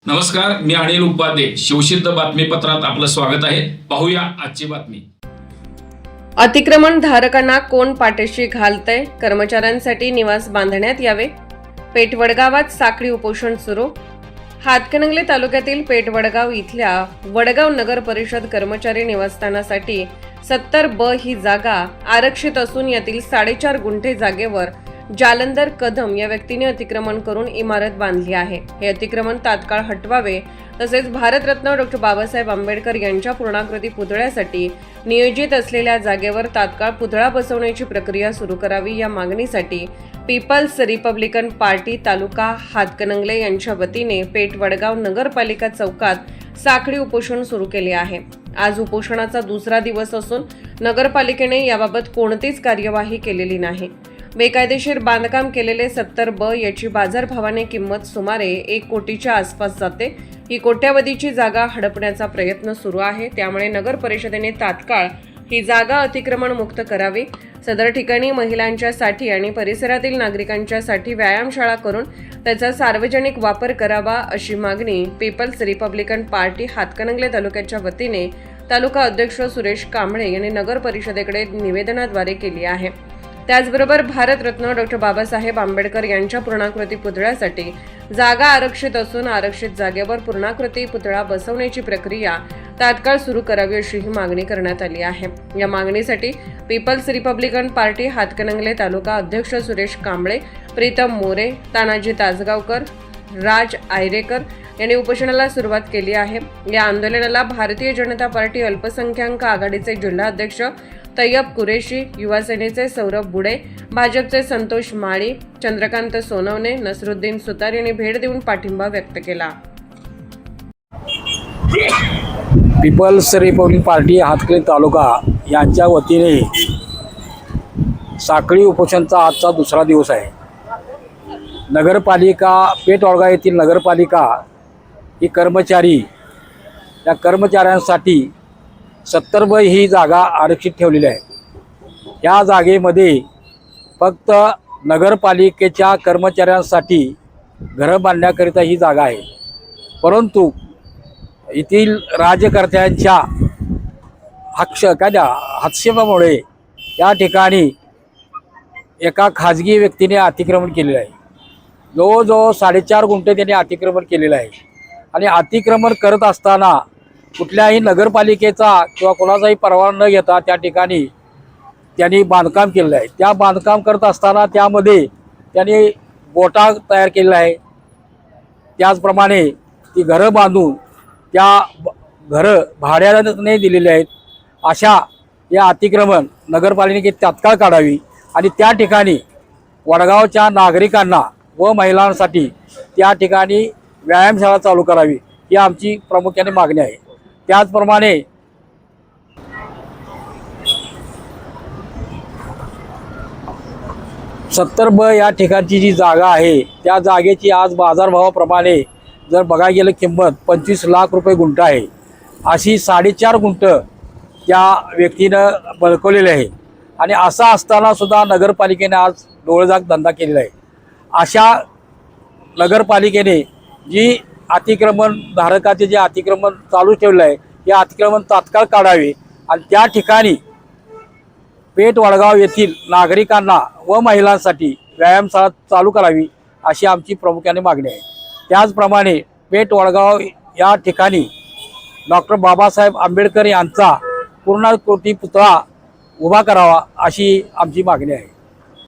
नमस्कार, मी अनिल उपाध्ये. शिवसिद्ध बातमीपत्रात आपलं स्वागत आहे. पाहूया आजची बातमी. अतिक्रमण धारकांना कोण पाठीशी घालतंय? कर्मचाऱ्यांसाठी निवास बांधण्यात यावे. पेठवडगावात साखळी उपोषण सुरू. हातकणंगले तालुक्यातील पेठवडगाव इथल्या वडगाव नगर परिषद कर्मचारी निवासस्थानासाठी 70B ही जागा आरक्षित असून यातील 4.5 गुंठे जागेवर जालंधर कदम या व्यक्तीने अतिक्रमण करून इमारत बांधली आहे. हे अतिक्रमण तात्काळ हटवावे तसेच भारतरत्न डॉ. बाबासाहेब आंबेडकर यांच्या पूर्णाकृती पुतळ्यासाठी नियोजित असलेल्या जागेवर तात्काळ पुतळा बसवण्याची प्रक्रिया सुरू करावी या मागणीसाठी पीपल्स रिपब्लिकन पार्टी तालुका हातकणंगले यांच्या वतीने पेठ वडगाव नगरपालिका चौकात साखळी उपोषण सुरू केले आहे. आज उपोषणाचा दुसरा दिवस असून नगरपालिकेने याबाबत कोणतीच कार्यवाही केलेली नाही. बेकायदेशीर बांधकाम केलेले 70B याची बाजारभावाने किंमत सुमारे 1 कोटीच्या आसपास जाते. ही कोट्यावधीची जागा हडपण्याचा प्रयत्न सुरू आहे. त्यामुळे नगर परिषदेने तात्काळ ही जागा अतिक्रमण मुक्त करावी. सदर ठिकाणी महिलांच्यासाठी आणि परिसरातील नागरिकांच्यासाठी व्यायामशाळा करून त्याचा सार्वजनिक वापर करावा अशी मागणी पीपल्स रिपब्लिकन पार्टी हातकणंगले तालुक्याच्या वतीने तालुका अध्यक्ष सुरेश कांबळे यांनी नगर परिषदेकडे निवेदनाद्वारे केली आहे. त्याचबरोबर भारतरत्न डॉ. बाबासाहेब आंबेडकर यांच्या पूर्णाकृती पुतळ्यासाठी जागा आरक्षित असून आरक्षित जागेवर पूर्णाकृती पुतळा बसवण्याची प्रक्रिया तात्काळ सुरू करावी अशीही मागणी करण्यात आली आहे. या मागणीसाठी पीपल्स रिपब्लिकन पार्टी हातकणंगले तालुका अध्यक्ष सुरेश कांबळे, प्रीतम मोरे, तानाजी तासगावकर, राज आयरेकर यांनी उपोषणाला सुरुवात केली आहे. या आंदोलनाला भारतीय जनता पार्टी अल्पसंख्याक आघाडीचे जिल्हाध्यक्ष तय्यब कुरेशी, युवा सेनेचे सौरभ बुडे, भाजपचे संतोष माळी, चंद्रकांत सोनवणे, नसरुद्दीन सुतार यांनी भेट देऊन पाठिंबा व्यक्त केला. पीपल्स रिपब्लिकन पार्टी हातकणंगले तालुका यांच्या वतीने साखळी उपोषणाचा आजचा दुसरा दिवस आहे. नगरपालिका पेठवडगाव येथील नगरपालिका ही कर्मचारी या कर्मचाऱ्यांसाठी 70B ही जागा आरक्षित ठेवलेली आहे. या जागेमध्ये फक्त नगरपालिकेच्या कर्मचाऱ्यांसाठी घरं बांधण्याकरिता ही जागा आहे. परंतु येथील राज्यकर्त्यांच्या हस्तक्षेपामुळे या ठिकाणी एका खाजगी व्यक्तीने अतिक्रमण केलेलं आहे. जवळजवळ 4.5 गुंठे त्यांनी अतिक्रमण केलेलं आहे. आणि अतिक्रमण करत असताना कुठल्याही नगरपालिकेचा किंवा कोणाचाही परवाना न घेता त्या ठिकाणी त्यांनी बांधकाम केलेलं आहे. त्या बांधकाम करत असताना त्यामध्ये त्यांनी गोठा तयार केलेला आहे. त्याचप्रमाणे ती घरं बांधून त्या घरं भाड्याने दिलेली आहेत. अशा या अतिक्रमण नगरपालिकेने तात्काळ काढावी आणि त्या ठिकाणी वडगावच्या नागरिकांना व महिलांसाठी त्या ठिकाणी व्यायामशाळा चालू करावी ही आमची प्रामुख्याने मागणी आहे. त्याचप्रमाणे $70B या ठिकाणची जी जागा आहे त्या जागेची आज बाजारभावाप्रमाणे जर बघायला गेलं किंमत 25 लाख रुपये गुंठ आहे. अशी 4.5 गुंठ त्या व्यक्तीनं बळकवलेले आहे. आणि असा असताना सुद्धा नगरपालिकेने आज डोळजाग धंदा केलेला आहे. अशा नगरपालिकेने जी अतिक्रमण धारकाचे जे अतिक्रमण चालू ठेवलं आहे हे अतिक्रमण तात्काळ काढावे आणि त्या ठिकाणी पेठ वडगाव येथील नागरिकांना व महिलांसाठी व्यायामशाळा चालू करावी अशी आमची प्रामुख्याने मागणी आहे. त्याचप्रमाणे पेठ वडगाव या ठिकाणी डॉ. बाबासाहेब आंबेडकर यांचा पूर्णाकृती पुतळा उभा करावा अशी आमची मागणी आहे.